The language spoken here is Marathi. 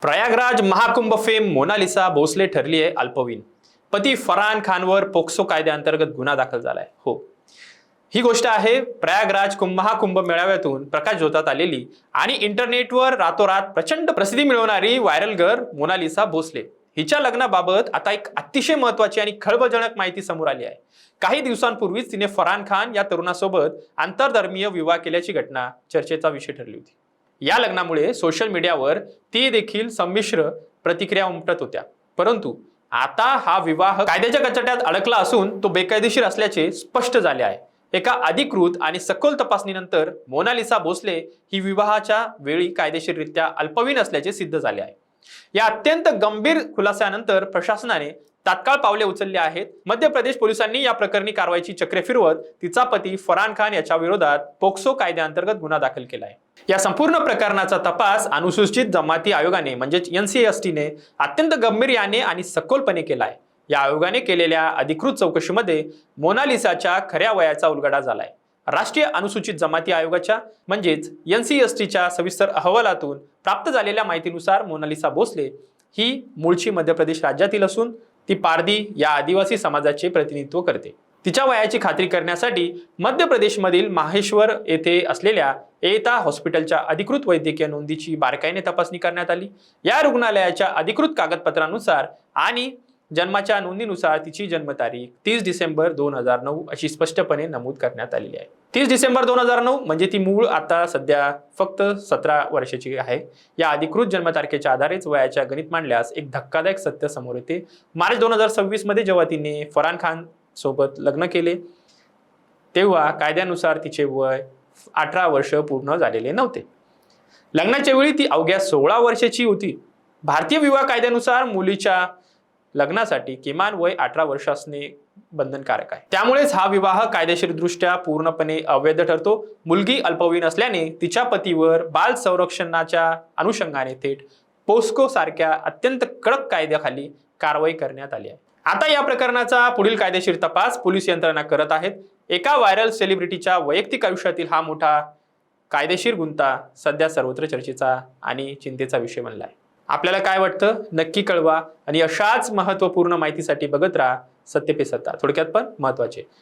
प्रयागराज महाकुंभ फेम मोनालिसा भोसले ठरली आहे अल्पवयीन। पती फरहान खानवर पोक्सो कायद्याअंतर्गत गुन्हा दाखल झालाय। हो, ही गोष्ट आहे प्रयागराज महाकुंभ मेळाव्यातून प्रकाशझोतात आलेली आणि इंटरनेटवर रातोरात प्रचंड प्रसिद्धी मिळवणारी व्हायरल गर्ल मोनालिसा भोसले हिच्या लग्नाबाबत आता एक अतिशय महत्त्वाची आणि खळबळजनक माहिती समोर आली आहे। काही दिवसांपूर्वीच तिने फरहान खान या तरुणासोबत आंतरधर्मीय विवाह केल्याची घटना चर्चेचा विषय ठरली होती। या लग्नामुळे सोशल मीडियावर ती देखील संमिश्र प्रतिक्रिया उमटत होत्या, परंतु आता हा विवाह कायद्याच्या कचाट्यात अडकला असून तो बेकायदेशीर असल्याचे स्पष्ट झाले आहे। एका अधिकृत आणि सखोल तपासणीनंतर मोनालिसा भोसले ही विवाहाच्या वेळी कायदेशीररित्या अल्पवयीन असल्याचे सिद्ध झाले आहे। या अत्यंत गंभीर खुलासानंतर प्रशासनाने तात्काळ पावले उचलली आहेत। मध्य प्रदेश पोलिसांनी या प्रकरणी कारवाईची चक्रे फिरवत तिचा पती फरहान खान याच्या विरोधात पोक्सो कायद्याअंतर्गत गुन्हा दाखल केला आहे। या संपूर्ण प्रकरणाचा तपास अनुसूचित जमाती आयोगाने म्हणजेच NCST ने अत्यंत गंभीर्याने आणि सखोलपणे केला आहे। या आयोगाने केलेल्या अधिकृत चौकशीमध्ये मोनालिसाच्या खऱ्या वयाचा उलगडा झालाय। राष्ट्रीय अनुसूचित जमाती आयोगाच्या म्हणजेच NCSTच्या सविस्तर अहवालातून प्राप्त झालेल्या माहितीनुसार मोनालिसा भोसले ही मूळची मध्य प्रदेश राज्यातील असून ती पारधी या आदिवासी समाजाचे प्रतिनिधित्व करते। तिच्या वयाची खात्री करण्यासाठी मध्य प्रदेशमधील माहेश्वर येथे असलेल्या एता हॉस्पिटलच्या अधिकृत वैद्यकीय नोंदीची बारकाईने तपासणी करण्यात आली। या रुग्णालयाच्या अधिकृत कागदपत्रानुसार आणि जन्माच्या नोंदीनुसार तिची जन्मतारीख 30 डिसेंबर 2009 अशी स्पष्टपणे नमूद करण्यात आलेली आहे। 30 डिसेंबर 2009 म्हणजे ती मूळ आता सध्या फक्त 17 वर्षाची आहे। या अधिकृत जन्मतारखेच्या आधारेच वयाच्या गणित मांडल्यास एक धक्कादायक सत्य समोर येते। मार्च 2026 मध्ये जेव्हा तिने फरहान खान सोबत लग्न केले तेव्हा कायद्यानुसार तिचे वय 18 वर्ष पूर्ण झालेले नव्हते। लग्नाच्या वेळी ती अवघ्या 16 वर्षाची होती। भारतीय विवाह कायद्यानुसार मुलीच्या लग्नासाठी किमान वय 18 वर्ष असणे बंधनकारक आहे। त्यामुळेच हा विवाह कायदेशीरदृष्ट्या पूर्णपणे अवैध ठरतो। मुलगी अल्पवयीन असल्याने तिच्या पतीवर बाल संरक्षणाच्या अनुषंगाने थेट पोस्को सारख्या अत्यंत कडक कायद्याखाली कारवाई करण्यात आली आहे। आता या प्रकरणाचा पुढील कायदेशीर तपास पोलीस यंत्रणा करत आहेत। एका व्हायरल सेलिब्रिटीच्या वैयक्तिक आयुष्यातील हा मोठा कायदेशीर गुंता सध्या सर्वत्र चर्चेचा आणि चिंतेचा विषय बनला आहे। आपल्याला काय वाटतं नक्की कळवा आणि अशाच महत्त्वपूर्ण माहितीसाठी बघत राहा सत्य पे सत्ता, थोडक्यात पण महत्त्वाचे।